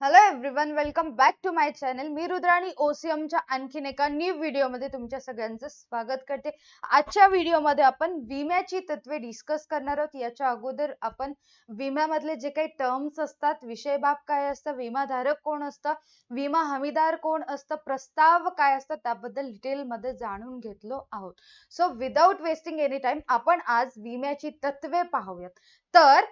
Hello everyone, welcome back to my channel. मी रुद्राणी ओसीएमच्या आणखीन एका न्यू व्हिडिओमध्ये तुमच्या सगळ्यांचं स्वागत करते. आजच्या व्हिडिओमध्ये आपण विम्याची तत्वे डिस्कस करणार आहोत. याच्या अगोदर आपण विम्यामधले जे काही टर्म्स असतात, विषय बाब काय असतं, विमाधारक कोण असतं, विमा हमीदार कोण असतं, प्रस्ताव काय असतं, त्याबद्दल डिटेलमध्ये जाणून घेतलो आहोत. So without wasting any time आपण आज विम्याची तत्वे पाहूयात. तर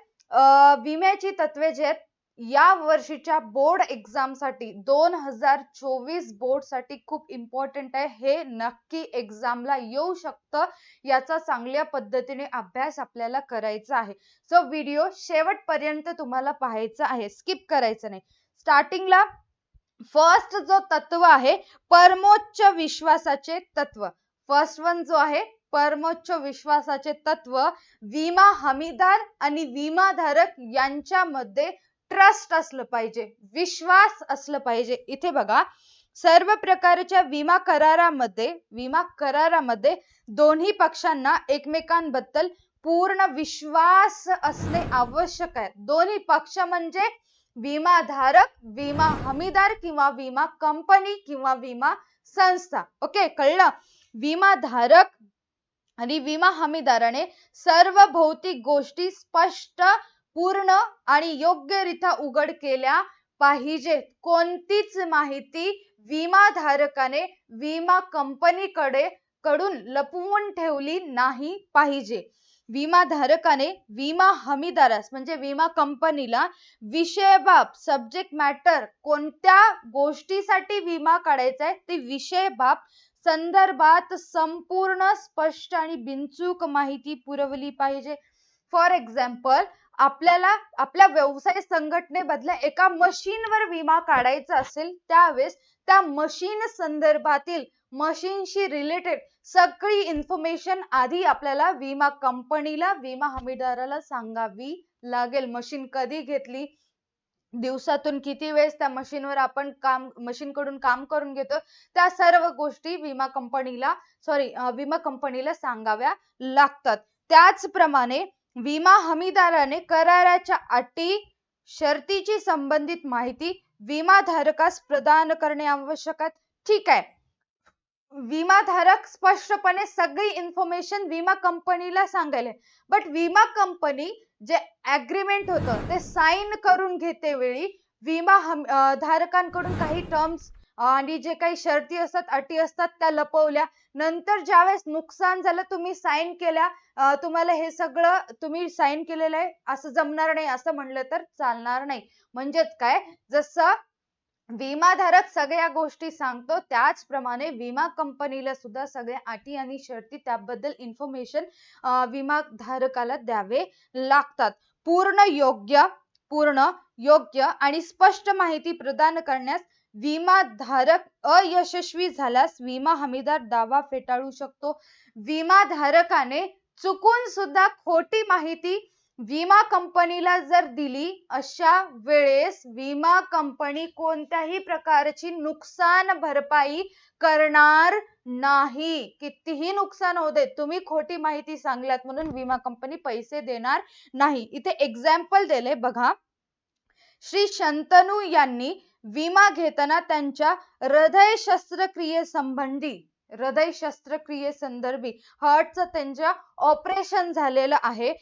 विम्याची तत्वे जे आहेत या वर्षीच्या बोर्ड एक्झाम साठी 2024 बोर्ड साठी खूप इम्पॉर्टंट आहे. हे नक्की एक्झामला येऊ शकतं. याचा चांगल्या पद्धतीने अभ्यास आपल्याला करायचा आहे. सो व्हिडिओ शेवटपर्यंत तुम्हाला पाहायचा आहे, स्किप करायचं नाही. स्टार्टिंगला फर्स्ट जो तत्व आहे, परमोच्च विश्वासाचे तत्व. फर्स्ट वन जो आहे, परमोच्च विश्वासाचे तत्व, विमा हमीदार आणि विमाधारक यांच्यामध्ये ट्रस्ट असलं पाहिजे, विश्वास असलं पाहिजे. इथे बघा, सर्व प्रकारच्या विमा करारामध्ये दोन्ही पक्षांना एकमेकांबद्दल पूर्ण विश्वास असणे आवश्यक आहे. दोन्ही पक्ष म्हणजे विमाधारक, विमा हमीदार किंवा विमा कंपनी किंवा विमा संस्था. ओके, कळलं? विमाधारक आणि विमा हमीदाराने सर्व भौतिक गोष्टी स्पष्ट, पूर्ण आणि योग्यरित्या उघड केल्या पाहिजेत. कोणतीच माहिती विमाधारकाने विमा कंपनीकडून लपवून ठेवली नाही पाहिजे. विमाधारकाने विमा हमीदारास म्हणजे विमा कंपनीला विषयबाब, सब्जेक्ट मॅटर, कोणत्या गोष्टीसाठी विमा काढायचा आहे ती विषयबाब संदर्भात संपूर्ण, स्पष्ट आणि बिनचूक माहिती पुरवली पाहिजे. फॉर एक्झाम्पल, आपल्याला आपल्या व्यवसाय संघटनेबद्दल एका मशीनवर विमा काढायचा असेल, त्यावेळेस त्या मशीन संदर्भातील, मशीनशी रिलेटेड सगळी इन्फॉर्मेशन आधी आपल्याला विमा कंपनीला, विमा हमीदाराला सांगावी लागेल. मशीन कधी घेतली, दिवसातून किती वेळेस त्या मशीनवर आपण मशीनकडून काम करून घेतो, त्या सर्व गोष्टी विमा कंपनीला सांगाव्या लागतात. त्याचप्रमाणे विमा हमीदाराने कराराच्या अटी, शर्तीची संबंधित माहिती विमाधारकास प्रदान करणे आवश्यक आहे. ठीक आहे, विमाधारक स्पष्टपणे सगळी इन्फॉर्मेशन विमा कंपनीला सांगायला, बट विमा कंपनी जे अग्रीमेंट होतं ते साइन करून घेते वेळी विमा धारकांकडून काही टर्म्स आणि जे काही शर्ती असतात, अटी असतात त्या लपवल्या. नंतर ज्यावेळेस नुकसान झालं, तुम्ही साइन केल्या, तुम्हाला हे सगळं तुम्ही साइन केलेलं आहे असं जमणार नाही असं म्हणलं तर चालणार नाही. म्हणजेच काय, जसं विमाधारक सगळ्या गोष्टी सांगतो, त्याचप्रमाणे विमा कंपनीला सुद्धा सगळ्या अटी आणि शर्ती, त्याबद्दल इन्फॉर्मेशन विमाधारकाला द्यावे लागतात. पूर्ण योग्य आणि स्पष्ट माहिती प्रदान करण्यास विमाधारक अयशस्वी झाल्यास विमा हमीदार दावा फेटाळू शकतो. विमाधारकाने चुकून सुद्धा खोटी माहिती विमा कंपनीला जर दिली, अशा वेळेस विमा कंपनी कोणत्याही प्रकारची नुकसान भरपाई करणार नाही. कितीही नुकसान होऊ दे, तुम्ही खोटी माहिती सांगलात म्हणून विमा कंपनी पैसे देणार नाही. इथे एक्झाम्पल दिले बघा. श्री शंतनू यांनी विमा घेताना त्यांच्या हृदय शस्त्रक्रियेसंदर्भी हार्टचं त्यांच्या ऑपरेशन झालेलं आहे,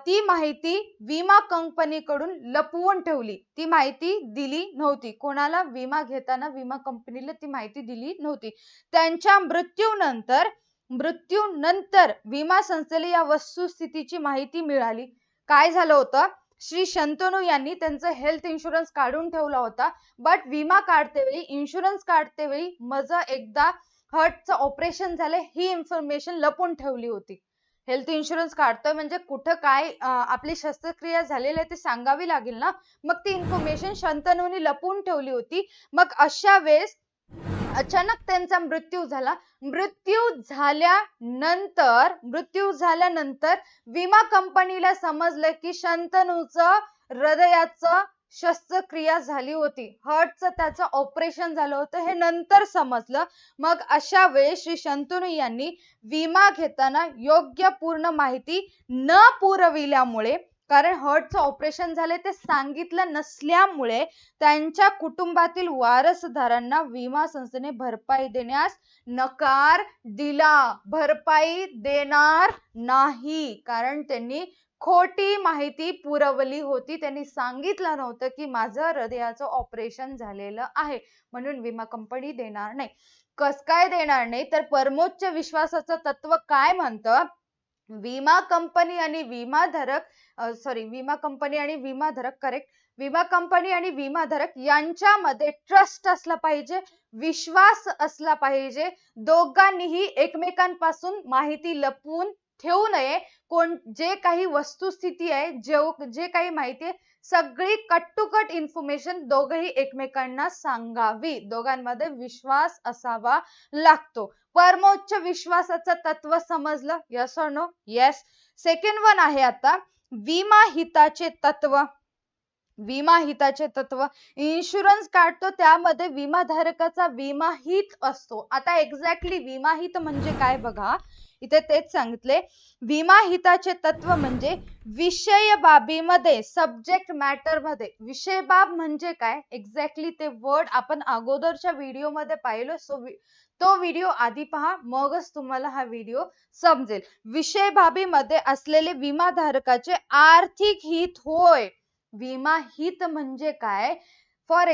ती माहिती विमा कंपनीकडून लपवून ठेवली. ती माहिती दिली नव्हती. कोणाला? विमा घेताना विमा कंपनीला ती माहिती दिली नव्हती. त्यांच्या मृत्यूनंतर विमा संस्थेला या वस्तुस्थितीची माहिती मिळाली. काय झालं होतं, श्री शंतनू यांनी त्यांचा हेल्थ इन्शुरन्स काढून ठेवला होता, बट विमा काढतेवेळी, इन्शुरन्स काढतेवेळी माझं एकदा हार्टचं ऑपरेशन झाले ही इन्फॉर्मेशन लपून ठेवली होती. हेल्थ इन्शुरन्स काढतोय म्हणजे कुठं काय आपली शस्त्रक्रिया झालेली आहे ते सांगावी लागेल ना, मग ती इन्फॉर्मेशन शंतनूनी लपून ठेवली होती. मग अशा वेळेस अचानक त्यांचा मृत्यू झाला. मृत्यू झाल्यानंतर विमा कंपनीला समजलं की शंतनूचं हृदयाचं शस्त्रक्रिया झाली होती, हार्टचं त्याचं ऑपरेशन झालं होतं, हे नंतर समजलं. मग अशा वेळेस श्री शंतनू यांनी विमा घेताना योग्य पूर्ण माहिती न पुरविल्यामुळे कारण हार्टचं ऑपरेशन झाले ते सांगितलं नसल्यामुळे त्यांच्या कुटुंबातील वारसदारांना विमा संस्थेने भरपाई देण्यास नकार दिला. भरपाई देणार नाही, कारण त्यांनी खोटी माहिती पुरवली होती. त्यांनी सांगितलं नव्हतं की माझं हृदयाचं ऑपरेशन झालेलं आहे, म्हणून विमा कंपनी देणार नाही. कस काय देणार नाही, तर परमोच्च विश्वासाचं तत्व काय म्हणतं, विमा कंपनी आणि विमाधारक यांच्यामध्ये ट्रस्ट असला पाहिजे, विश्वास असला पाहिजे. दोघांनीही एकमेकांपासून माहिती लपवून ठेवू नये. जे काही वस्तुस्थिती आहे, जे काही माहिती आहे, सगळी कट टू कट इन्फॉर्मेशन दोघही एकमेकांना सांगावी. दोघांमध्ये विश्वास असावा लागतो. परमोच्च विश्वासाचं तत्व समजलं? Yes or no? Yes. Second one आहे आता विमा हिताचे तत्व. विमा हिताचे तत्व, इन्शुरन्स काढतो त्यामध्ये विमाधारकाचा विमा हित असतो. आता एक्झॅक्टली विमा हित म्हणजे काय बघा, इथे तेच सांगितले. विमा हिताचे तत्व म्हणजे विषय बाबीमध्ये, सब्जेक्ट मॅटर मध्ये. विषय बाब म्हणजे काय, एक्झॅक्टली ते वर्ड आपण अगोदरच्या व्हिडिओ मध्ये पाहिलं. तो व्हिडिओ आधी पहा, मगच तुम्हाला हा व्हिडिओ समजेल. विषय बाबीमध्ये असलेले विमाधारकाचे आर्थिक हित होय. विमा हित म्हणजे काय, फॉर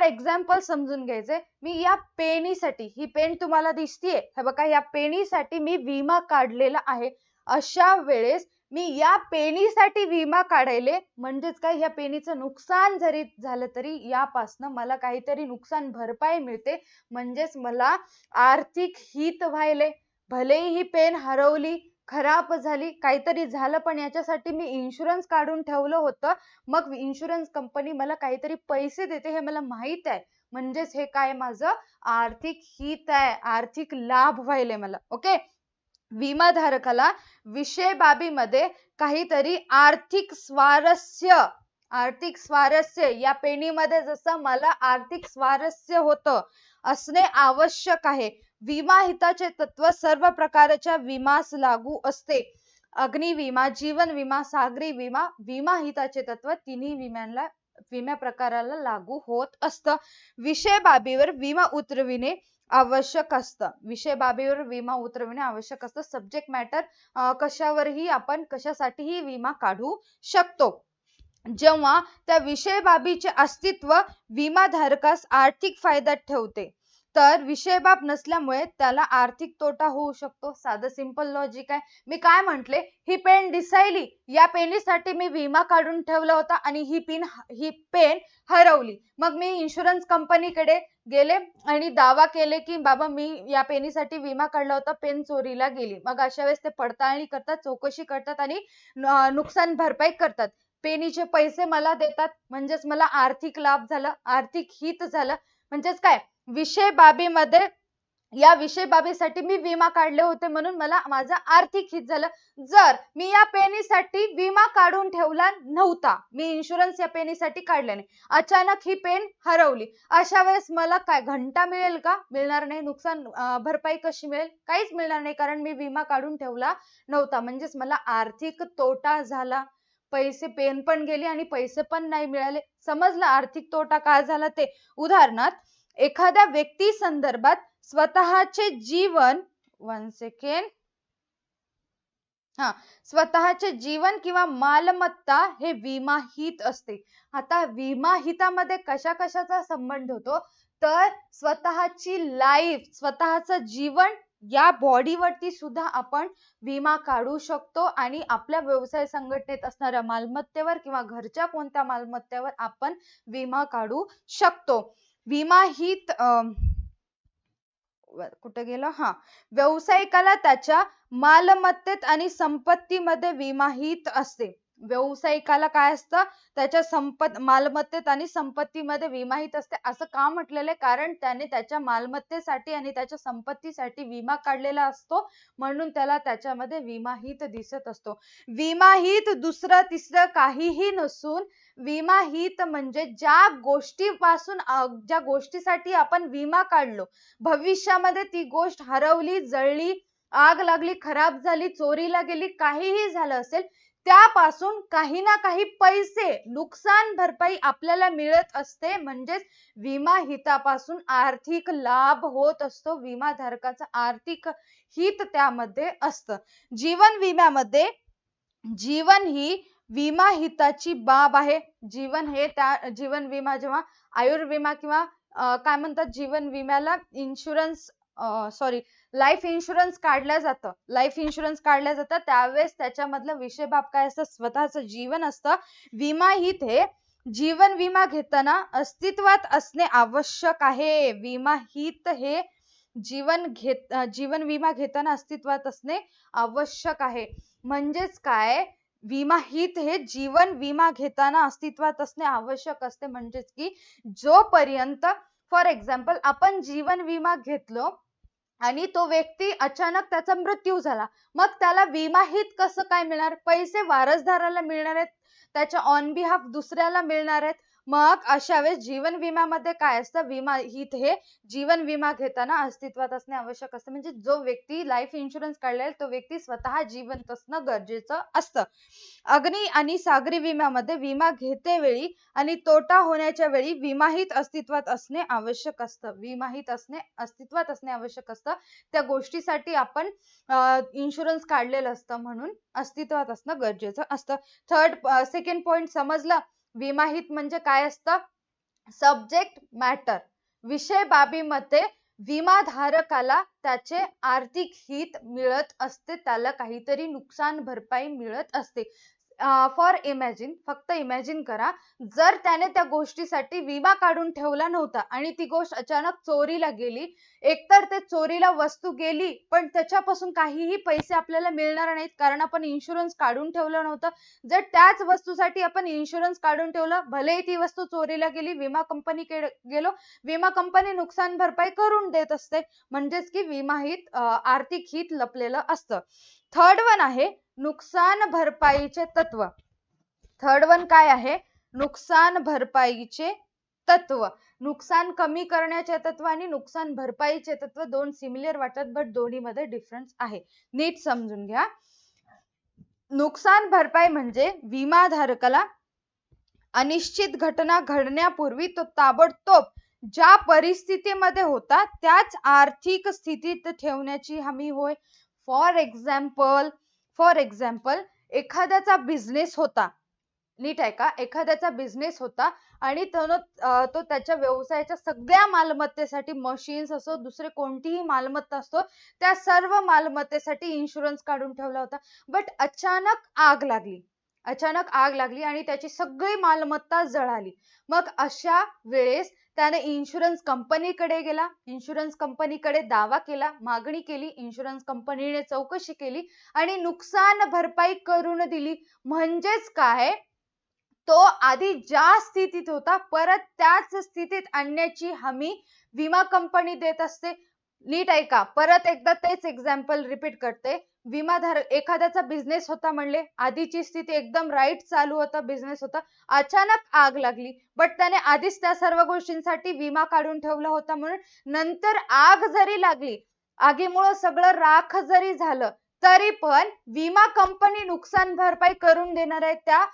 एक्झाम्पल समजून घ्यायचंय. मी या पेनीसाठी, ही पेन तुम्हाला दिसतीये, हे बघा, या पेनीसाठी मी विमा काढलेला आहे. अशा वेळेस मी या पेनीसाठी विमा काढायले, म्हणजेच काय, या पेनीचं नुकसान जरी झालं तरी यापासनं मला काहीतरी नुकसान भरपाई मिळते, म्हणजेच मला आर्थिक हित व्हायले. भलेही ही पेन हरवली, खराब झाली, काहीतरी झालं, पण याच्यासाठी मी इन्शुरन्स काढून ठेवलं होतं. मग इन्शुरन्स कंपनी मला काहीतरी पैसे देते हे मला माहित आहे, म्हणजेच हे काय, माझं आर्थिक हित आहे, आर्थिक लाभ व्हायले मला. ओके. विमाधारकाला विषय बाबीमध्ये काहीतरी आर्थिक स्वारस्य या पेनीमध्ये जसं मला आर्थिक स्वारस्य होतं असणे आवश्यक आहे. विमा हिताचे तत्व सर्व प्रकारच्या विमास लागू असते. अग्निविमा, जीवन विमा, सागरी विमा, विमा हिताचे तत्व तिन्ही विमा प्रकाराला लागू होत असतं. विषय बाबीवर विमा उतरविणे आवश्यक असतं. सब्जेक्ट मॅटर कशावरही आपण कशासाठीही विमा काढू शकतो. जेव्हा त्या विषय बाबीचे अस्तित्व विमाधारकास आर्थिक फायद्यात ठेवते, तर विषय बाब नसल्यामुळे त्याला आर्थिक तोटा होऊ शकतो. साधं सिंपल लॉजिक आहे. मी काय म्हंटले, ही पेन दिसायली, या पेनीसाठी मी विमा काढून ठेवला होता आणि ही पेन हरवली. मग मी इन्शुरन्स कंपनीकडे गेले आणि दावा केले की बाबा मी या पेनीसाठी विमा काढला होता, पेन चोरीला गेली. मग अशा वेळेस ते पडताळणी करतात, चौकशी करतात आणि नुकसान भरपाई करतात. पेनीचे पैसे मला देतात, म्हणजेच मला आर्थिक लाभ झाला, आर्थिक हित झालं. म्हणजेच काय, या विषय बाबीसाठी मी विमा काढले होते म्हणून मला माझं आर्थिक हित झालं. जर मी या पेनीसाठी विमा काढून ठेवला नव्हता, मी इन्शुरन्स या पेनीसाठी काढले नाही, अचानक ही पेन हरवली, अशा वेळेस मला काय घंटा मिळेल का? मिळणार नाही. नुकसान भरपाई कशी मिळेल? काहीच मिळणार नाही, कारण मी विमा काढून ठेवला नव्हता. म्हणजेच मला आर्थिक तोटा झाला. पेन पण गेली आणि पैसे पण नाही मिळाले. समजलं आर्थिक तोटा काय झाला ते? उदाहरणार्थ, एखाद्या व्यक्ती संदर्भात स्वतःचे जीवन किंवा मालमत्ता हे विमाहित असते. आता विमाहितामध्ये कशा कशाचा संबंध होतो, तर स्वतःची लाईफ, स्वतःचं जीवन, या बॉडीवरती सुद्धा आपण विमा काढू शकतो आणि आपल्या व्यवसाय संघटनेत असणाऱ्या मालमत्तेवर किंवा घरच्या कोणत्या मालमत्तेवर आपण विमा काढू शकतो. विमाहित कुठे गेलं? व्यावसायिकाला त्याच्या मालमत्तेत आणि संपत्तीमध्ये विमाहित असते. व्यावसायिकाला काय असतं? त्याच्या मालमत्तेत आणि संपत्तीमध्ये विमाहित असते. असं का म्हटलेलं आहे? कारण त्याने त्याच्या मालमत्तेसाठी आणि त्याच्या संपत्तीसाठी विमा काढलेला असतो, म्हणून त्याला त्याच्यामध्ये विमाहित दिसत असतो. विमाहित दुसरं तिसरं काहीही नसून विमाहित म्हणजे ज्या गोष्टीसाठी आपण विमा काढलो, भविष्यामध्ये ती गोष्ट हरवली, जळली, आग लागली, खराब झाली, चोरीला गेली, काहीही झालं असेल, त्यापासून काही ना काही पैसे नुकसान भरपाई आपल्याला मिळत असते. म्हणजेच विमा हितापासून आर्थिक लाभ होत असतो. विमाधारकाचं आर्थिक हित त्यामध्ये असतं. जीवन विम्यामध्ये जीवन ही विमा हिताची बाब आहे. जीवन विमा जेव्हा आयुर्विमा किंवा काय म्हणतात जीवन विम्याला लाईफ इन्शुरन्स काढलं जातं त्यावेळेस त्याच्यामधलं विषय बाब काय असतं, स्वतःचं जीवन असतं. विमा हित हे जीवन विमा घेताना अस्तित्वात असणे आवश्यक आहे. विमा हित हे जीवन विमा घेताना अस्तित्वात असणे आवश्यक आहे. म्हणजेच काय, विमा हित हे जीवन विमा घेताना अस्तित्वात असणे आवश्यक असते. म्हणजेच की जोपर्यंत फॉर एक्झाम्पल आपण जीवन विमा घेतलो आणि तो व्यक्ती अचानक त्याचा मृत्यू झाला, मग त्याला विमा हित कसं काय मिळणार? पैसे वारसदाराला मिळणार आहेत, त्याच्या ऑन बिहाफ दुसऱ्याला मिळणार आहेत. मग अशा वेळेस जीवन विम्यामध्ये काय असतं, विमा हित हे जीवन विमा घेताना अस्तित्वात असणे आवश्यक असतं. म्हणजे जो व्यक्ती लाईफ इन्शुरन्स काढलेला तो व्यक्ती स्वतः जिवंत असणं गरजेचं असतं. अग्नी आणि सागरी विम्यामध्ये विमा घेतेवेळी आणि तोटा होण्याच्या वेळी विमाहित अस्तित्वात असणे आवश्यक असतं. विमाहित असणे अस्तित्वात असणे आवश्यक असतं. त्या गोष्टीसाठी आपण इन्शुरन्स काढलेलं असतं, म्हणून अस्तित्वात असणं गरजेचं असतं. सेकंड पॉइंट समजलं. विमाहित म्हणजे काय असतं? सब्जेक्ट मॅटर, विषय बाबीमध्ये विमाधारकाला त्याचे आर्थिक हित मिळत असते, त्याला काहीतरी नुकसान भरपाई मिळत असते. फक्त इमॅजिन करा, जर त्याने त्या गोष्टीसाठी विमा काढून ठेवला नव्हता आणि ती गोष्ट अचानक चोरीला गेली, एकतर ते चोरीला वस्तू गेली पण त्याच्यापासून काहीही पैसे आपल्याला मिळणार नाहीत, कारण आपण इन्शुरन्स काढून ठेवलं नव्हतं. जर त्याच वस्तूसाठी आपण इन्शुरन्स काढून ठेवलं, भलेही ती वस्तू चोरीला गेली, विमा कंपनीकडे गेलो, विमा कंपनी नुकसान भरपाई करून देत असते. म्हणजेच की विमाहित आर्थिक हित लपलेलं असतं. थर्ड वन आहे नुकसान भरपाईचे तत्व. थर्ड वन काय आहे? नुकसान भरपाईचे तत्व. नुकसान कमी करण्याचे तत्व आणि नुकसान भरपाईचे तत्व दोन सिमिलर वाटतात, बट दोन्हीमध्ये डिफरन्स आहे. नीट समजून घ्या. नुकसान भरपाई म्हणजे विमाधारकाला अनिश्चित घटना घडण्यापूर्वी तो ताबडतोब ज्या परिस्थितीमध्ये होता त्याच आर्थिक स्थितीत ठेवण्याची हमी होय. फॉर एक्झाम्पल एखाद्याचा बिझनेस होता, नीट आहे का, एखाद्याचा बिझनेस होता आणि तो त्याच्या व्यवसायाच्या सगळ्या मालमत्तेसाठी, मशीन्स असो दुसरे कोणतीही मालमत्ता असतो, त्या सर्व मालमत्तेसाठी इन्शुरन्स काढून ठेवला होता. बट अचानक आग लागली आणि त्याची सगळी मालमत्ता जळाली. मग अशा वेळेस त्याने इन्शुरन्स कंपनीकडे गेला, इन्शुरन्स कंपनीकडे दावा केला, मागणी केली, इन्शुरन्स कंपनीने चौकशी केली आणि नुकसान भरपाई करून दिली. म्हणजेच काय, तो आधी ज्या स्थितीत होता परत त्याच स्थितीत आणण्याची हमी विमा कंपनी देत असते. नीट ऐका, परत एकदा तेच एक्झाम्पल रिपीट करते. एखाद्याचा बिझनेस होता म्हणले, आधीची स्थिती एकदम राईट चालू होता, बिझनेस होता, अचानक आग लागली, बट त्याने आधीच त्या सर्व गोष्टींसाठी विमा काढून ठेवला होता, म्हणून नंतर आग जरी लागली, आगीमुळे सगळं राख जरी झालं, तरी पण विमा कंपनी नुकसान भरपाई करून देणार आहे. त्या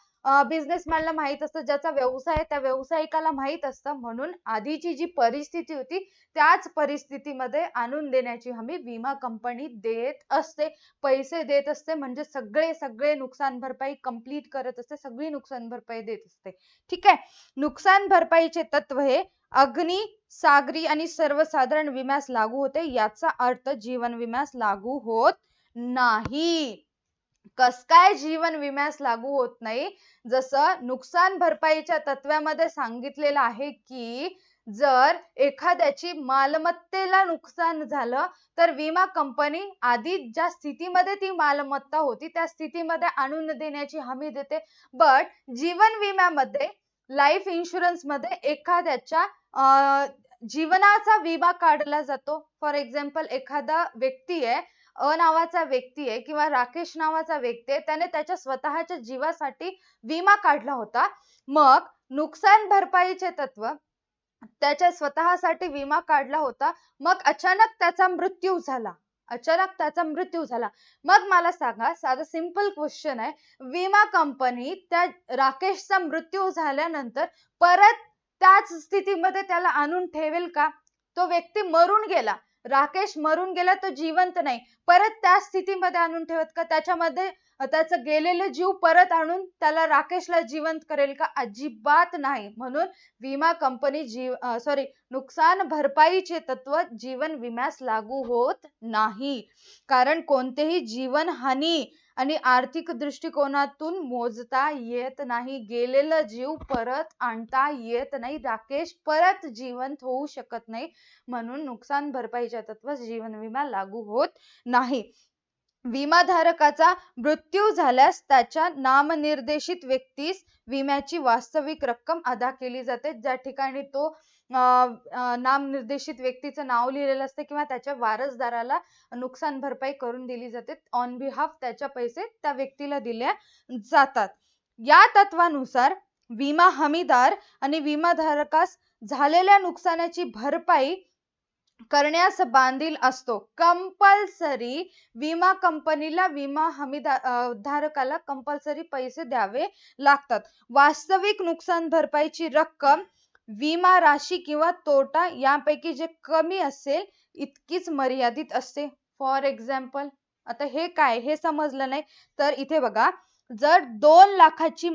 बिझनेसमॅनला माहित असतं, ज्याचा व्यवसाय आहे त्या व्यावसायिकाला माहित असतं, म्हणून आधीची जी परिस्थिती होती त्याच परिस्थितीमध्ये आणून देण्याची हमी विमा कंपनी देत असते, पैसे देत असते. म्हणजे सगळे नुकसान भरपाई कंप्लीट करत असते, सगळी नुकसान भरपाई देत असते. ठीक आहे. नुकसान भरपाईचे तत्व हे अग्नी, सागरी आणि सर्वसाधारण विम्यास लागू होते. याचा अर्थ जीवन विम्यास लागू होत नाही. कस काय जीवन विम्यास लागू होत नाही? जसं नुकसान भरपाईच्या तत्वामध्ये सांगितलेलं आहे की जर एखाद्याची मालमत्तेला नुकसान झालं तर विमा कंपनी आधी ज्या स्थितीमध्ये ती मालमत्ता होती त्या स्थितीमध्ये आणून देण्याची हमी देते. बट जीवन विम्यामध्ये, लाईफ इन्शुरन्स मध्ये एखाद्याच्या जीवनाचा विमा काढला जातो. फॉर एक्झाम्पल एखादा व्यक्ती आहे, नावाचा व्यक्ती आहे किंवा राकेश नावाचा व्यक्ती आहे, त्याने त्याच्या स्वतःच्या जीवासाठी विमा काढला होता. मग नुकसान भरपाईचे तत्व, त्याच्या स्वतःसाठी विमा काढला होता, मग अचानक त्याचा मृत्यू झाला, अचानक त्याचा मृत्यू झाला. मग मला सांगा, साधा सिंपल क्वेश्चन आहे, विमा कंपनी त्या राकेशचा मृत्यू झाल्यानंतर परत त्याच स्थितीमध्ये त्याला आणून ठेवेल का? तो व्यक्ती मरून गेला, राकेश मरून गेला, तो जिवंत नाही, परत त्या स्थितीमध्ये आणून ठेवत का? त्याच्यामध्ये त्याचं गेलेले जीव परत आणून त्याला राकेशला जिवंत करेल का? अजिबात नाही. म्हणून विमा कंपनी नुकसान भरपाईचे तत्व जीवन विम्यास लागू होत नाही. कारण कोणतेही जीवनहानी आणि आर्थिक दृष्टिकोनातून मोजता येत नाही. गेलेला जीव परत आणता येत नाही. राकेश परत जिवंत होऊ शकत नाही. म्हणून नुकसान भरपाईच्या तत्वास जीवन विमा लागू होत नाही. विमाधारकाचा मृत्यू झाल्यास त्याच्या नामनिर्देशित व्यक्तीस विम्याची वास्तविक रक्कम अदा केली जाते. ज्या ठिकाणी तो नामनिर्देशित व्यक्तीचं नाव लिहिलेलं असते किंवा त्याच्या वारसदाराला नुकसान भरपाई करून दिली जाते. ऑन बिहाफ त्याच्या पैसे त्या व्यक्तीला दिल्या जातात. या तत्वानुसार विमा हमीदार आणि विमाधारकास झालेल्या नुकसानाची भरपाई करण्यास बांधील असतो. कंपल्सरी विमा कंपनीला विमा धारकाला कंपल्सरी पैसे द्यावे लागतात. वास्तविक नुकसान भरपाईची रक्कम विमा राशी किंवा तोटा यापैकी जे कमी असेल इतकीच मर्यादित असते. फॉर एक्झाम्पल, आता हे काय हे समजलं नाही तर इथे बघा, जर 2 लाखाची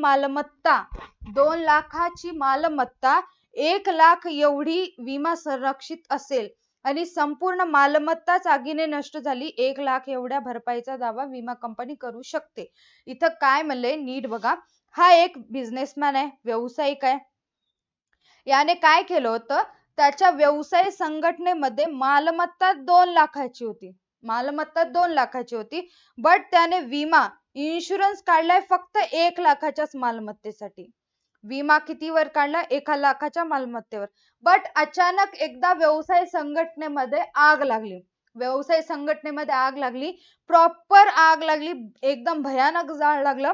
मालमत्ता 1 लाख एवढी विमा संरक्षित असेल आणि संपूर्ण मालमत्ताच आगीने नष्ट झाली, 1 लाख एवढ्या भरपाईचा दावा विमा कंपनी करू शकते. इथं काय म्हणलंय नीट बघा. हा एक बिझनेसमॅन आहे, व्यावसायिक आहे. याने काय केलं होतं, त्याच्या व्यवसाय संघटनेमध्ये मालमत्ता 2 लाखाची होती. बट त्याने इन्शुरन्स काढलाय फक्त 1 लाखाच्याच मालमत्तेसाठी. विमा कितीवर काढला? 1 लाखाच्या मालमत्तेवर. बट अचानक एकदा व्यवसाय संघटनेमध्ये आग लागली. प्रॉपर आग लागली, एकदम भयानक जाळ लागलं.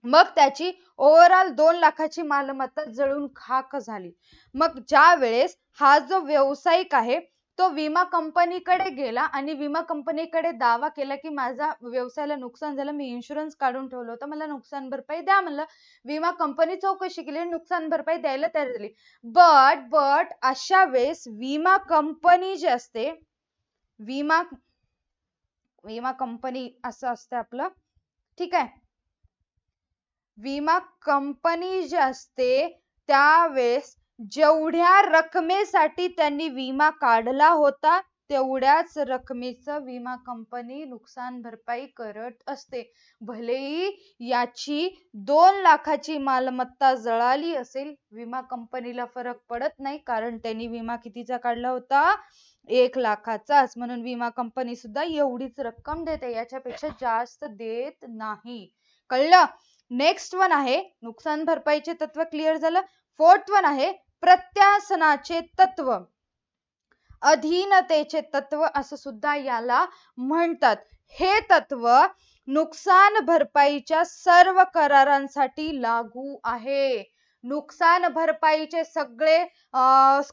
मग त्याची ओव्हरऑल 2 लाखाची मालमत्ता जळून खाक झाली. मग ज्या वेळेस हा जो व्यावसायिक आहे तो विमा कंपनीकडे गेला आणि विमा कंपनीकडे दावा केला की माझा व्यवसायाला नुकसान झालं, मी इन्शुरन्स काढून ठेवलं होतं, मला नुकसान भरपाई द्या म्हणलं. विमा कंपनी चौकशी केली, नुकसान भरपाई द्यायला तयार झाली. बट अशा वेळेस विमा कंपनी जी असते, विमा कंपनी असं असतं आपलं, ठीक आहे. विमा कंपनी जी असते त्यावेळेस जेवढ्या रकमेसाठी त्यांनी विमा काढला होता तेवढ्याच रकमेचं विमा कंपनी नुकसान भरपाई करत असते. भलेही याची 2 लाखाची मालमत्ता जळाली असेल, विमा कंपनीला फरक पडत नाही, कारण त्यांनी विमा कितीचा काढला होता? 1 लाखाचाच. म्हणून विमा कंपनी सुद्धा एवढीच रक्कम देते, याच्यापेक्षा जास्त देत नाही. कळलं? नेक्स्ट वन आहे, नुकसान भरपाईचे तत्व क्लिअर झालं. 4th वन आहे प्रत्यासनाचे तत्व, अधीनतेचे तत्व असं सुद्धा याला म्हणतात. हे तत्व नुकसान भरपाईच्या सर्व करारांसाठी लागू आहे. नुकसान भरपाईचे सगळे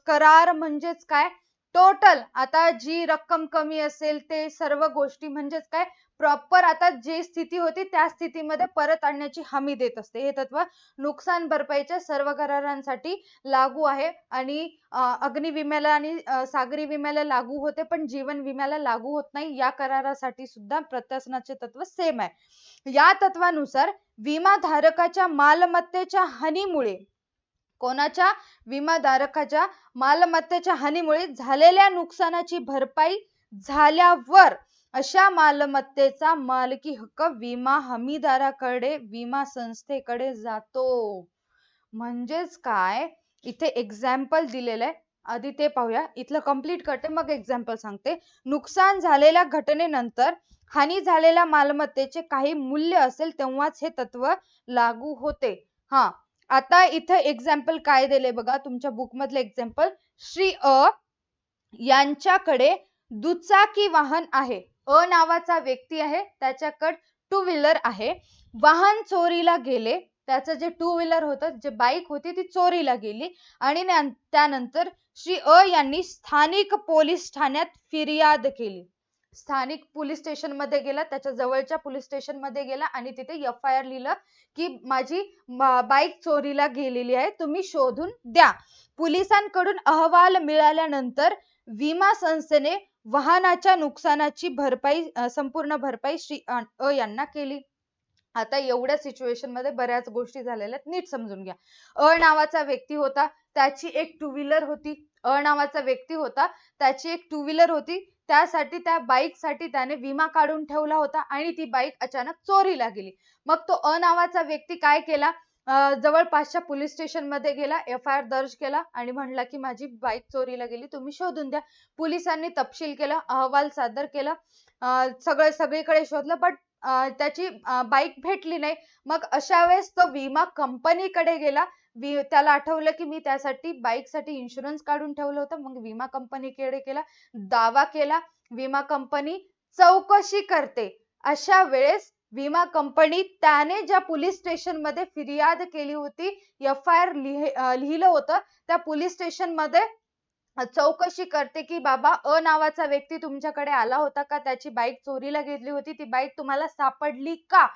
करार म्हणजेच काय? टोटल आता जी रक्कम कमी असेल ते सर्व गोष्टी म्हणजेच काय? प्रॉपर आता जी स्थिती होती त्या स्थितीमध्ये परत आणण्याची हमी देत असते. हे तत्व नुकसान भरपाईच्या सर्व करारांसाठी लागू आहे आणि अग्नि विम्याला आणि सागरी विम्याला लागू होते, पण जीवन विम्याला लागू होत नाही. या करारासाठी सुद्धा प्रत्यासनाचे तत्व सेम आहे. या तत्वानुसार विमाधारकाच्या मालमत्तेच्या हानीमुळे, कोणाच्या? विमाधारकाच्या मालमत्तेच्या हानीमुळे झालेल्या नुकसानाची भरपाई झाल्यावर अशा मालमत्तेचा मालकी हक्क विमा हमीदाराकडे, विमा संस्थेकडे जातो. म्हणजेच काय? इथे एक्झाम्पल दिलेलं आहे, आधी ते पाहूया. इथलं कंप्लीट करते मग एक्झाम्पल सांगते. नुकसान झालेल्या घटनेनंतर हानी झालेल्या मालमत्तेचे काही मूल्य असेल तेव्हाच हे तत्व लागू होते. आता इथे एक्झाम्पल काय दिले बघा, तुमच्या बुक मधले एक्झाम्पल. श्री अ यांच्याकडे दुचाकी वाहन आहे. अ नावाचा व्यक्ती आहे, त्याच्याकडे 2 व्हीलर आहे. वाहन चोरीला गेले, त्याचं जे 2 व्हीलर होतं, जे बाईक होती ती चोरीला गेली आणि त्यानंतर श्री अ यांनी स्थानिक पोलीस ठाण्यात फिर्याद केली. स्थानिक पोलीस स्टेशन मध्ये गेला, त्याच्या जवळच्या पोलीस स्टेशन मध्ये गेला आणि तिथे FIR लिहिलं की माझी बाईक चोरीला गेलेली आहे, तुम्ही शोधून द्या. पोलिसांकडून अहवाल मिळाल्यानंतर विमा संस्थेने वाहनाच्या नुकसानाची भरपाई संपूर्ण भरपाई श्री यांना केली. आता एवढ्या सिच्युएशन मध्ये बऱ्याच गोष्टी झालेल्या आहेत, नीट समजून घ्या. नावाचा व्यक्ती होता, त्याची एक टू व्हीलर होती. नावाचा व्यक्ती होता, त्याची एक टू व्हीलर होती. त्यासाठी त्या बाईक साठी त्याने विमा काढून ठेवला होता आणि ती बाईक अचानक चोरीला गेली. मग तो नावाचा व्यक्ती काय केला, जवळपासच्या पोलीस स्टेशन मध्ये गेला, FIR दर्ज केला आणि म्हणला की माझी बाईक चोरीला गेली, तुम्ही शोधून द्या. पोलिसांनी तपशील केला, अहवाल सादर केला, सगळीकडे शोधलं, बट त्याची बाईक भेटली नाही. मग अशा वेळेस तो विमा कंपनीकडे गेला. त्याला आठवलं की मी त्यासाठी बाईकसाठी इन्शुरन्स काढून ठेवलं होतं. मग विमा कंपनीकडे केला, दावा केला. विमा कंपनी चौकशी करते. अशा वेळेस विमा कंपनी त्याने ज्या पोलीस स्टेशन मध्ये फिर्याद केली होती, FIR लिहिलं होतं, त्या पोलीस स्टेशन मध्ये चौकशी करते की बाबा नावाचा व्यक्ती तुमच्याकडे आला होता का, त्याची बाईक चोरीला गेली होती, ती बाईक तुम्हाला सापडली का?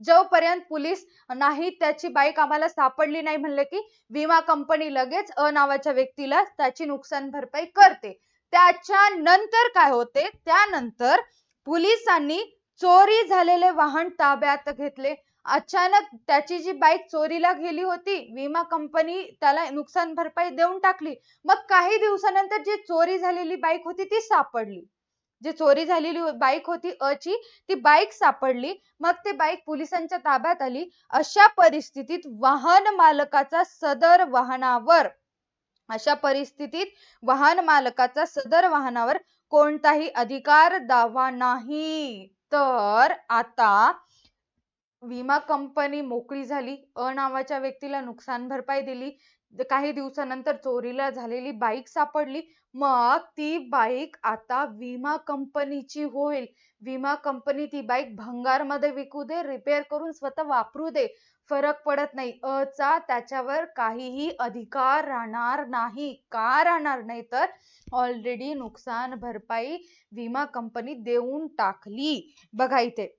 जोपर्यंत पोलीस नाही त्याची बाईक आम्हाला सापडली नाही म्हणले की विमा कंपनी लगेच नावाच्या व्यक्तीला त्याची नुकसान भरपाई करते. त्याच्यानंतर काय होते, त्यानंतर पोलिसांनी चोरी झालेले वाहन ताब्यात घेतले. अचानक त्याची जी बाईक चोरीला गेली होती, विमा कंपनी त्याला नुकसान भरपाई देऊन टाकली. मग काही दिवसानंतर जी चोरी झालेली बाईक होती ती सापडली. जी चोरी झालेली बाईक होती ची, ती बाईक सापडली. मग ती बाईक पोलिसांच्या ताब्यात आली. अशा परिस्थितीत वाहन मालकाचा सदर वाहनावर कोणताही अधिकार दावा नाही. तर आता विमा कंपनी मोकळी झाली, नावाच्या व्यक्तीला नुकसान भरपाई दिली. काही दिवसानंतर चोरीला झालेली बाईक सापडली. मग ती बाईक आता विमा कंपनीची होईल. विमा कंपनी ती बाईक भंगारमध्ये विकू दे, रिपेअर करून स्वतः वापरू दे, फरक पडत नाही. चा त्याच्यावर काहीही अधिकार राहणार नाही. का राहणार नाही, तर ऑलरेडी नुकसान भरपाई विमा कंपनी देऊन टाकली. बघा इथे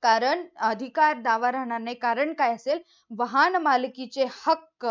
कारण अधिकार दावा राहणार नाही. कारण काय असेल, वाहन मालकीचे हक्क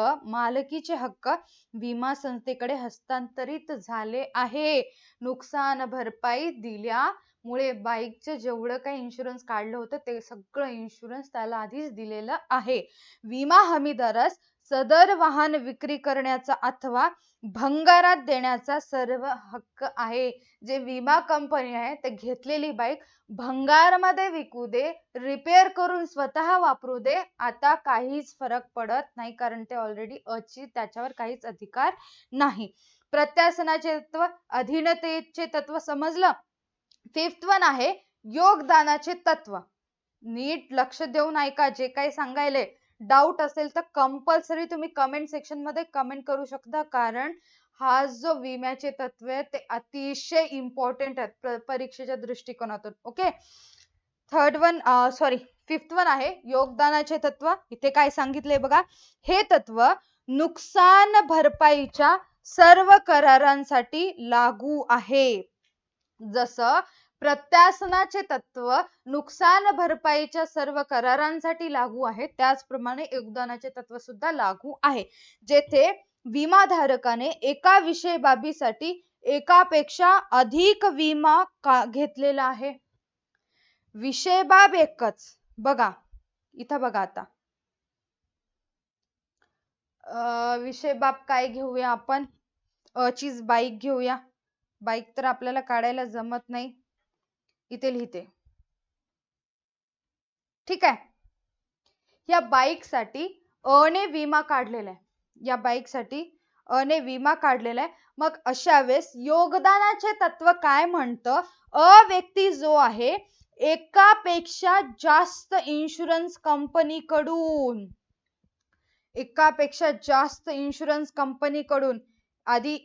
विमा संस्थेकडे हस्तांतरित झाले आहे. नुकसान भरपाई दिल्यामुळे बाईकचे जेवढं काही इन्शुरन्स काढलं होतं ते सगळं इन्शुरन्स त्याला आधीच दिलेलं आहे. विमा हमीदारास सदर वाहन विक्री करण्याचा अथवा भंगारात देण्याचा सर्व हक्क आहे. जे विमा कंपनी आहे ते घेतलेली बाईक भंगारमध्ये विकू दे, रिपेअर करून स्वतः वापरू दे, आता काहीच फरक पडत नाही. कारण ते ऑलरेडी त्याच्यावर काहीच अधिकार नाही. प्रत्यासनाचे तत्व, अधीनतेचे तत्व समजलं. 5th वन आहे योगदानाचे तत्व. नीट लक्ष देऊन ऐका जे काही सांगायले. डाऊट असेल तर कंपल्सरी तुम्ही कमेंट सेक्शन मध्ये कमेंट करू शकता. कारण हा जो विम्याचे तत्व आहे ते अतिशय इम्पॉर्टंट आहेत परीक्षेच्या दृष्टिकोनातून. ओके, 5th वन आहे योगदानाचे तत्व. इथे काय सांगितले बघा, हे तत्व नुकसान भरपाईच्या सर्व करारांसाठी लागू आहे. जसं प्रत्यासनाचे तत्व नुकसान भरपाईच्या सर्व करारांसाठी लागू आहे, त्याचप्रमाणे योगदानाचे तत्व सुद्धा लागू आहे. जेथे विमाधारकाने एका विषय बाबीसाठी एकापेक्षा अधिक विमा घेतलेला आहे. विषय बाब एकच. बघा इथं बघा आता विषय बाब काय घेऊया आपण, चीज बाईक घेऊया. बाईक तर आपल्याला काढायला जमत नाही, इथे लिहिते. ठीक आहे, या बाईक साठी ने विमा काढलेला आहे. या बाईक साठी ने विमा काढलेला आहे. मग अशा वेळेस योगदानाचे तत्व काय म्हणतं, व्यक्ती जो आहे एकापेक्षा जास्त इन्शुरन्स कंपनीकडून आधी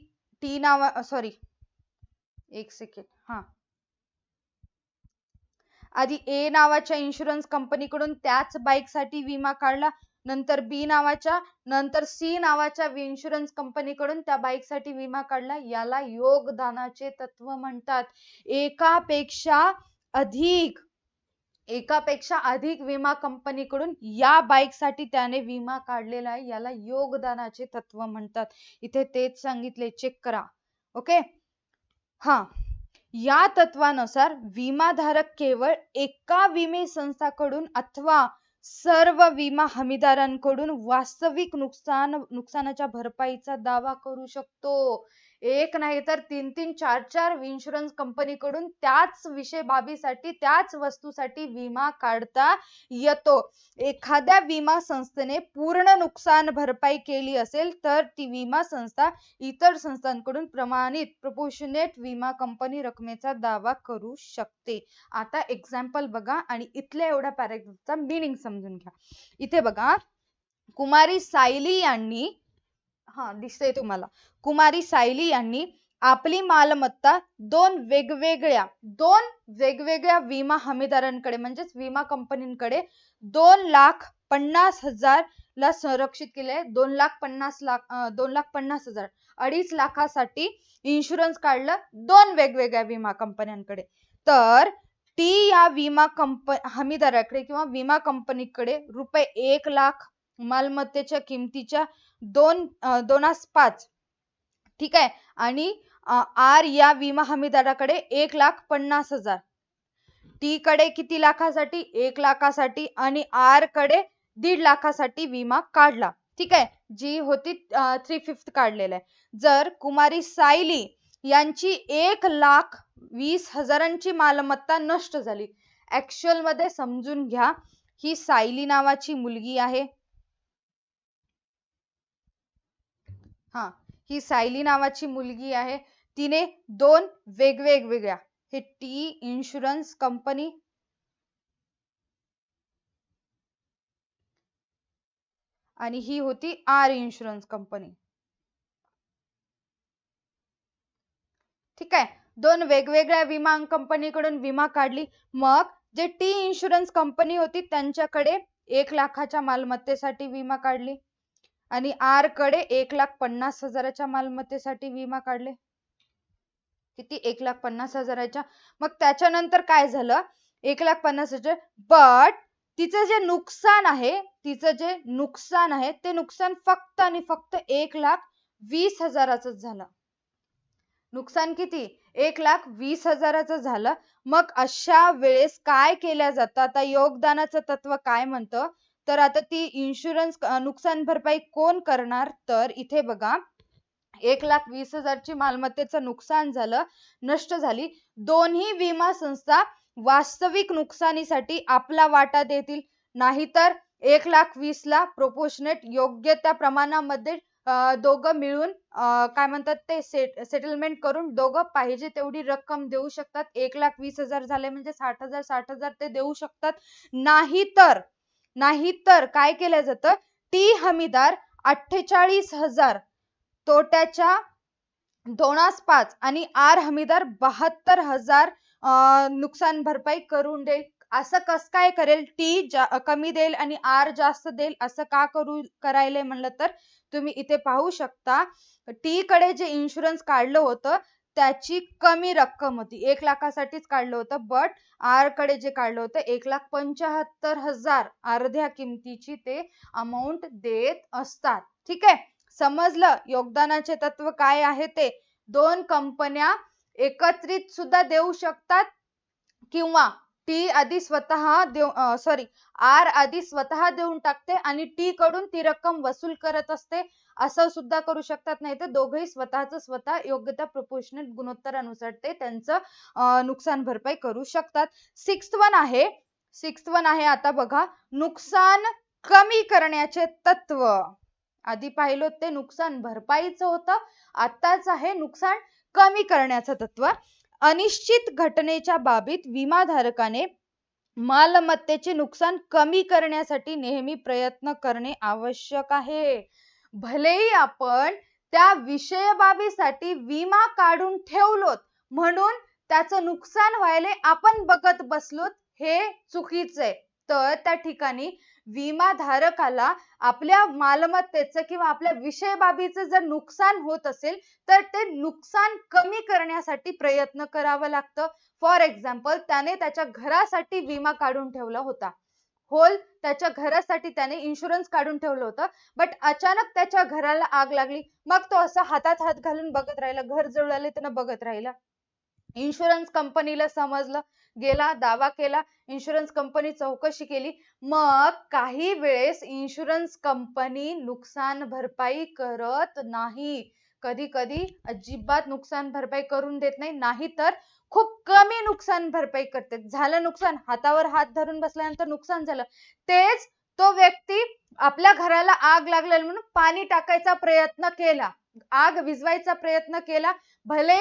आधी ए नावाच्या इन्शुरन्स कंपनीकडून त्याच बाईक साठी विमा काढला. नंतर बी नावाच्या, नंतर सी नावाच्या इन्शुरन्स कंपनीकडून त्या बाईकसाठी विमा काढला, याला योगदानाचे तत्व म्हणतात. एकापेक्षा अधिक विमा कंपनीकडून या बाईकसाठी त्याने विमा काढलेला आहे, याला योगदानाचे तत्व म्हणतात. इथे तेच सांगितले, चेक करा. ओके. हा, या तत्वानुसार विमाधारक केवळ एका विमे संस्थाकडून अथवा सर्व विमा हमीदारांकडून वास्तविक नुकसानाच्या भरपाईचा दावा करू शकतो. एक नाही तर 3-3, 4-4 इन्शुरन्स कंपनीकडून त्याच विषय बाबीसाठी, त्याच वस्तूसाठी विमा काढता येतो. एखाद्या विमा संस्थेने पूर्ण नुकसान भरपाई केली असेल तर ती विमा संस्था इतर संस्थांकडून प्रमाणित प्रोपोर्शनेट विमा कंपनी रकमेचा दावा करू शकते. आता एक्झाम्पल बघा आणि इथल्या एवढ्या पॅराग्राफचा मीनिंग समजून घ्या. इथे बघा, कुमारी सायली यांनी, दिसतंय तुम्हाला, कुमारी सायली यांनी आपली मालमत्ता दोन वेगवेगळ्या विमा हमीदारांकडे म्हणजेच विमा कंपनींकडे 2,50,000 ला संरक्षित केले. 2,50,000 2.5 लाखासाठी इन्शुरन्स काढलं 2 वेगवेगळ्या विमा कंपन्यांकडे. तर ती या विमा हमीदाराकडे किंवा विमा कंपनीकडे रुपये 1 लाख मालमत्तेच्या किमतीच्या 2.5, ठीक आहे, आणि आर या विमा हमीदाराकडे 1,50,000. टी कडे किती लाखासाठी? 1 लाखासाठी आणि आर कडे 1.5 लाखासाठी विमा काढला. ठीक आहे, जी होती 3/5 काढलेला आहे. जर कुमारी सायली यांची 1,20,000ची मालमत्ता नष्ट झाली, ऍक्च्युअल मध्ये समजून घ्या, ही सायली नावाची मुलगी आहे. ही सायली नावाची मुलगी आहे. तिने 2 वेगवेगळ्या, हे टी इन्शुरन्स कंपनी आणि ही होती आर इन्शुरन्स कंपनी. ठीक आहे, 2 वेगवेगळ्या विमा कंपनीकडून विमा काढली. मग जे टी इन्शुरन्स कंपनी होती त्यांच्याकडे 1 लाखाच्या मालमत्तेसाठी विमा काढली आणि आर कडे 1,50,000च्या मालमत्तेसाठी विमा काढले. किती? 1,50,000च्या. मग त्याच्यानंतर काय झालं? 1,50,000, बट तिचं जे नुकसान आहे ते नुकसान फक्त आणि फक्त 1,20,000च झालं. नुकसान किती? 1,20,000च झालं. मग अशा वेळेस काय केल्या जातं? आता योगदानाचं तत्व काय म्हणतं? तर आता ती इन्शुरन्स नुकसान भरपाई कोण करणार? तर इथे बघा, 1,20,000ची मालमत्तेचं नुकसान झालं, नष्ट झाली. दोन्ही विमा संस्था वास्तविक नुकसानीसाठी आपला वाटा देतील, नाहीतर 1,20,000ला प्रोपोर्शनेट योग्य त्या प्रमाणामध्ये दोघं मिळून काय म्हणतात ते सेटलमेंट करून दोघं पाहिजे तेवढी रक्कम देऊ शकतात. 1,20,000 झाले म्हणजे 60,000 ते देऊ शकतात. नाहीतर काय केलं जातं? टी हमीदार 48,000 तोट्याच्या 2.5 आणि आर हमीदार 72,000 नुकसान भरपाई करून देईल. असं कस काय करेल? टी कमी देईल आणि आर जास्त देईल, असं का करायले म्हणलं तर तुम्ही इथे पाहू शकता, टी कडे जे इन्शुरन्स काढलं होतं त्याची कमी रक्कम होती, 1 लाखासाठीच काढलं होतं, बट आर कडे जे काढलं होतं 1,75,000 अर्ध्या किमतीची ते अमाऊंट देत असतात. ठीक आहे, समजलं योगदानाचे तत्व काय आहे ते? 2 कंपन्या एकत्रित सुद्धा देऊ शकतात किंवा आर आधी स्वतः देऊन टाकते आणि टी कडून ती रक्कम वसूल करत असते, असं सुद्धा करू शकतात. नाही तर दोघेही स्वतः योग्य त्या प्रोपोर्शनेट गुणोत्तरानुसार ते त्यांचं नुकसान भरपाई करू शकतात. सिक्स्थ वन आहे आता बघा, नुकसान कमी करण्याचे तत्व. आधी पाहिलं ते नुकसान भरपाईचं होतं, आताच आहे नुकसान कमी करण्याचं तत्व. अनिश्चित घटनेच्या बाबतीत विमाधारकाने मालमत्तेचे नुकसान कमी करण्यासाठी नेहमी प्रयत्न करणे आवश्यक आहे. भलेही आपण त्या विषय बाबीसाठी विमा काढून ठेवलोत म्हणून त्याचं नुकसान व्हायले आपण बघत बसलोत, हे चुकीचं आहे. तर त्या ठिकाणी विमाधारकाला आपल्या मालमत्तेचं किंवा आपल्या विषय बाबीचं जर नुकसान होत असेल तर ते नुकसान कमी करण्यासाठी प्रयत्न करावं लागतं. फॉर एक्झाम्पल, त्याने त्याच्या घरासाठी विमा काढून ठेवला होता. त्याच्या घरासाठी त्याने इन्शुरन्स काढून ठेवलं होतं. बट अचानक त्याच्या घराला आग लागली. मग तो असा हातात हात घालून बघत राहिला. घर जळू लागले त्यानं बघत राहिला. इन्शुरन्स कंपनीला समजलं, गेला दावा केला. इन्शुरन्स कंपनी चौकशी केली. मग काही वेळेस इन्शुरन्स कंपनी नुकसान भरपाई करत नाही. कधी कधी अजिबात नुकसान भरपाई करून देत नाही. नाहीतर खूप कमी नुकसान भरपाई करते. झालं नुकसान, हातावर हात धरून बसल्यानंतर नुकसान झालं. तेच तो व्यक्ती आपल्या घराला आग लागलेली म्हणून पाणी टाकायचा प्रयत्न केला, आग विझवायचा प्रयत्न केला. भले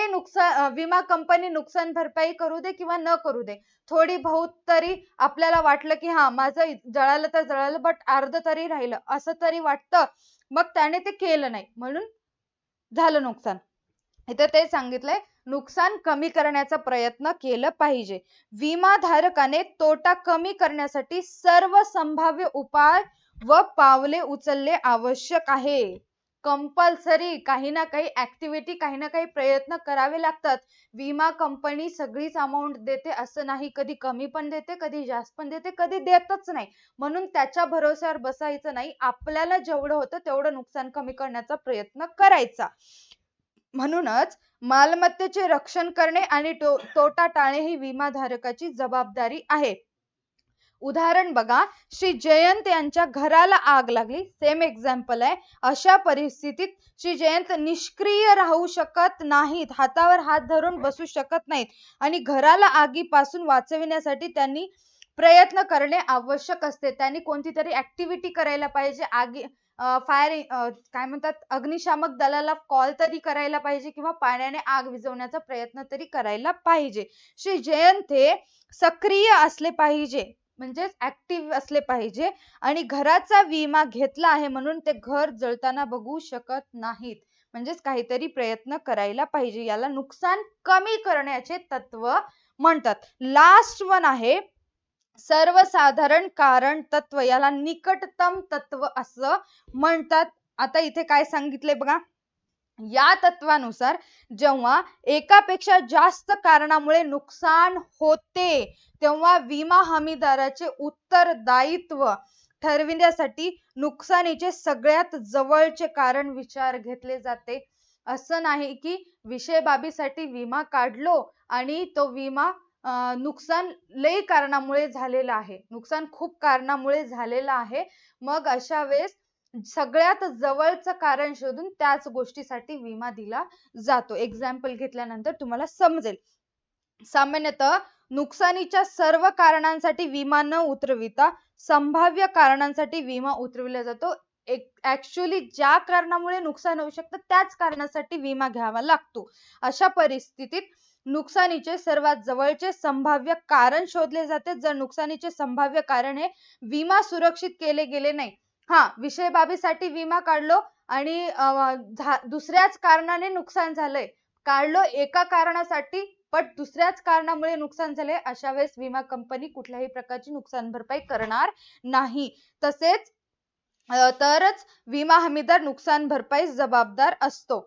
विमा कंपनी नुकसान भरपाई करू दे किंवा न करू दे, थोडी बहुत तरी आपल्याला वाटलं की हा माझं जळालं तर जळालं, बट अर्ध तरी राहिलं असं तरी वाटतं. मग त्याने ते केलं नाही म्हणून झालं नुकसान. इथे ते सांगितलंय, नुकसान कमी करण्याचा प्रयत्न केलं पाहिजे. विमाधारकाने तोटा कमी करण्यासाठी सर्व संभाव्य उपाय व पावले उचलणे आवश्यक आहे. कंपल्सरी काही ना काही ऍक्टिव्हिटी, काही ना काही प्रयत्न करावे लागतात. विमा कंपनी सगळीच अमाऊंट देते असं नाही. कधी कमी पण देते, कधी जास्त पण देते, कधी देतच नाही. म्हणून त्याच्या भरोश्यावर बसायचं नाही. आपल्याला जेवढं होतं तेवढं नुकसान कमी करण्याचा प्रयत्न करायचा. म्हणूनच मालमत्तेचे रक्षण करणे आणि तोटा टाळणे ही विमाधारकाची जबाबदारी आहे. उदाहरण बघा, श्री जयंत यांच्या घराला आग लागली. सेम एक्झाम्पल आहे. अशा परिस्थितीत श्री जयंत निष्क्रिय राहू शकत नाहीत, हातावर हात धरून बसू शकत नाहीत आणि घराला आगीपासून वाचविण्यासाठी त्यांनी प्रयत्न करणे आवश्यक असते. त्यांनी कोणती तरी ऍक्टिव्हिटी करायला पाहिजे. काय म्हणतात, अग्निशामक दलाला कॉल तरी करायला पाहिजे किंवा पाण्याने आग विझवण्याचा प्रयत्न तरी करायला पाहिजे. श्री जयंत हे सक्रिय असले पाहिजे, म्हणजेच ऍक्टिव्ह असले पाहिजे आणि घराचा विमा घेतला आहे म्हणून ते घर जळताना बघू शकत नाहीत. म्हणजेच काहीतरी प्रयत्न करायला पाहिजे. याला नुकसान कमी करण्याचे तत्व म्हणतात. लास्ट वन आहे सर्वसाधारण कारण तत्व. याला निकटतम तत्व असं म्हणतात. आता इथे काय सांगितले बघा, या तत्वानुसार जेव्हा एकापेक्षा जास्त कारणामुळे नुकसान होते तेव्हा विमा हमीदाराचे उत्तरदायित्व ठरविण्यासाठी नुकसानीचे सगळ्यात जवळचे कारण विचार घेतले जाते. असं नाही की विषय बाबीसाठी विमा काढलो आणि तो विमा नुकसान लई कारणामुळे झालेला आहे, नुकसान खूप कारणामुळे झालेला आहे, मग अशा वेळेस सगळ्यात जवळचं कारण शोधून त्याच गोष्टीसाठी विमा दिला जातो. एक्झाम्पल घेतल्यानंतर तुम्हाला समजेल. सामान्यतः नुकसानीच्या सर्व कारणांसाठी विमा न उतरविता संभाव्य कारणांसाठी विमा उतरविला जातो. ऍक्च्युअली ज्या कारणामुळे नुकसान होऊ शकतं त्याच कारणासाठी विमा घ्यावा लागतो. अशा परिस्थितीत नुकसानीचे सर्वात जवळचे संभाव्य कारण शोधले जाते. जर नुकसानीचे संभाव्य कारण हे विमा सुरक्षित केले गेले नाही, विषय बाबीसाठी विमा काढलो आणि दुसऱ्याच कारणाने नुकसान झालंय, काढलो एका कारणासाठी पण दुसऱ्याच कारणामुळे नुकसान झाले, अशा वेळेस विमा कंपनी कुठल्याही प्रकारची नुकसान भरपाई करणार नाही. तसेच तरच विमा हमीदार नुकसान भरपाई जबाबदार असतो.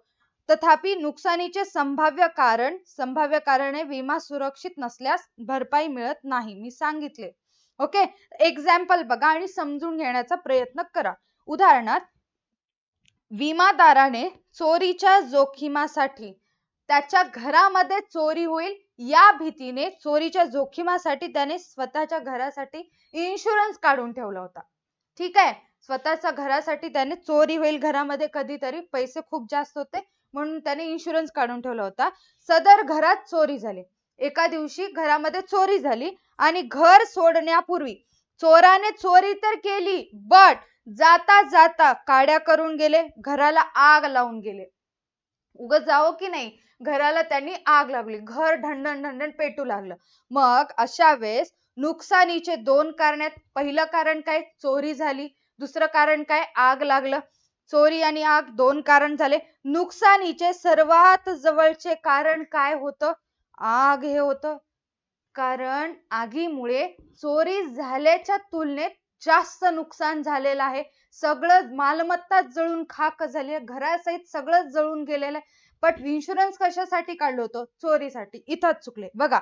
तथापि नुकसानीचे संभाव्य कारण विमा सुरक्षित नसल्यास भरपाई मिळत नाही. मी सांगितले. ओके, एक्झाम्पल बघा आणि समजून घेण्याचा प्रयत्न करा. उदाहरणार्थ, विमादाराने चोरीच्या जोखीमासाठी त्याच्या घरामध्ये चोरी होईल या भीतीने, चोरीच्या जोखीमासाठी त्याने स्वतःच्या घरासाठी इन्शुरन्स काढून ठेवला होता. ठीक आहे, स्वतःच्या घरासाठी त्याने चोरी होईल घरामध्ये कधीतरी, पैसे खूप जास्त होते म्हणून त्याने इन्शुरन्स काढून ठेवला होता. सदर घरात चोरी झाली. एका दिवशी घरामध्ये चोरी झाली आणि घर सोडण्यापूर्वी चोराने चोरी तर केली, बट जाता जाता काड्या करून गेले, घराला आग लावून गेले. उगाच जावं की नाही, घराला त्यांनी आग लावली, घर ढणढण ढणढण पेटू लागलं. मग अशा वेळेस नुकसानीचे दोन कारण आहेत. पहिलं कारण काय, चोरी झाली. दुसरं कारण काय, आग लागलं. चोरी आणि आग दोन कारण झाले. नुकसानीचे सर्वात जवळचे कारण काय होतं, आग हे होतं. कारण आगीमुळे चोरी झाल्याच्या तुलनेत जास्त नुकसान झालेलं आहे. सगळं मालमत्ता जळून खाक झाली आहे. घरासहित सगळंच जळून गेलेलं आहे. पण इन्शुरन्स कशासाठी काढलं होतं? चोरीसाठी. इथंच चुकले. बघा,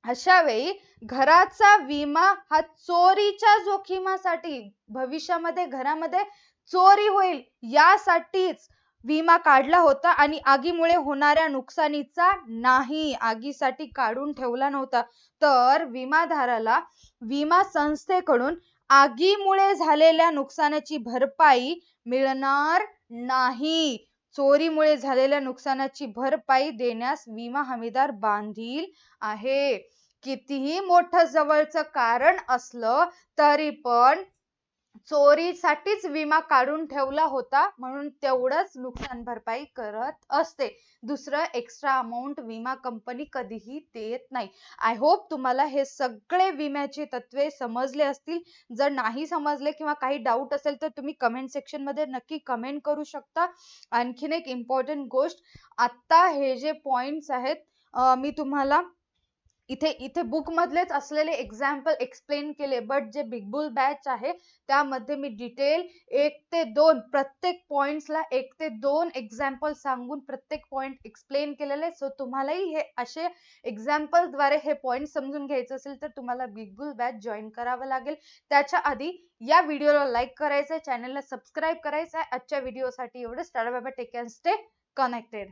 अशा वेळी घराचा विमा हा चोरीच्या जोखीमासाठी, भविष्यामध्ये घरामध्ये चोरी होईल यासाठीच विमा काढला होता आणि आगीमुळे होणाऱ्या नुकसानीचा नाही. आगीसाठी काढून ठेवला नव्हता. तर विमाधाराला विमा संस्थेकडून आगीमुळे झालेल्या नुकसानाची भरपाई मिळणार नाही. चोरीमुळे झालेल्या नुकसानाची भरपाई देण्यास विमा हमीदार बांधील आहे. कितीही मोठं जवळचं कारण असलं तरी पण चोरीसाठीच विमा काढून ठेवला होता म्हणून तेवढंच नुकसान भरपाई करत असते. दुसरं एक्स्ट्रा अमाउंट विमा कंपनी कधीही देत नाही. आय होप तुम्हाला हे सगळे विम्याची तत्वे समजले असतील. जर नाही समजले किंवा काही डाऊट असेल तर तुम्ही कमेंट सेक्शन मध्ये नक्की कमेंट करू शकता. आणखीन एक इम्पॉर्टंट गोष्ट, आता हे जे पॉइंट्स आहेत मी तुम्हाला इथे बुक मधलेच असलेले एक्झाम्पल एक्सप्लेन केले, बट जे बिग बुल बॅच आहे त्यामध्ये मी डिटेल 1 ते 2 प्रत्येक पॉइंट्सला 1 ते 2 एक्झाम्पल सांगून प्रत्येक पॉइंट एक्सप्लेन केलेले. सो तुम्हालाही हे असे एक्झाम्पल द्वारे हे पॉइंट समजून घ्यायचे असेल तर तुम्हाला बिग बुल बॅच जॉईन करावं लागेल. त्याच्या आधी या व्हिडिओला लाईक करायचंय, चॅनलला सबस्क्राईब करायचंय. आजच्या व्हिडिओसाठी एवढंच. Tata bye bye, take care, stay connected.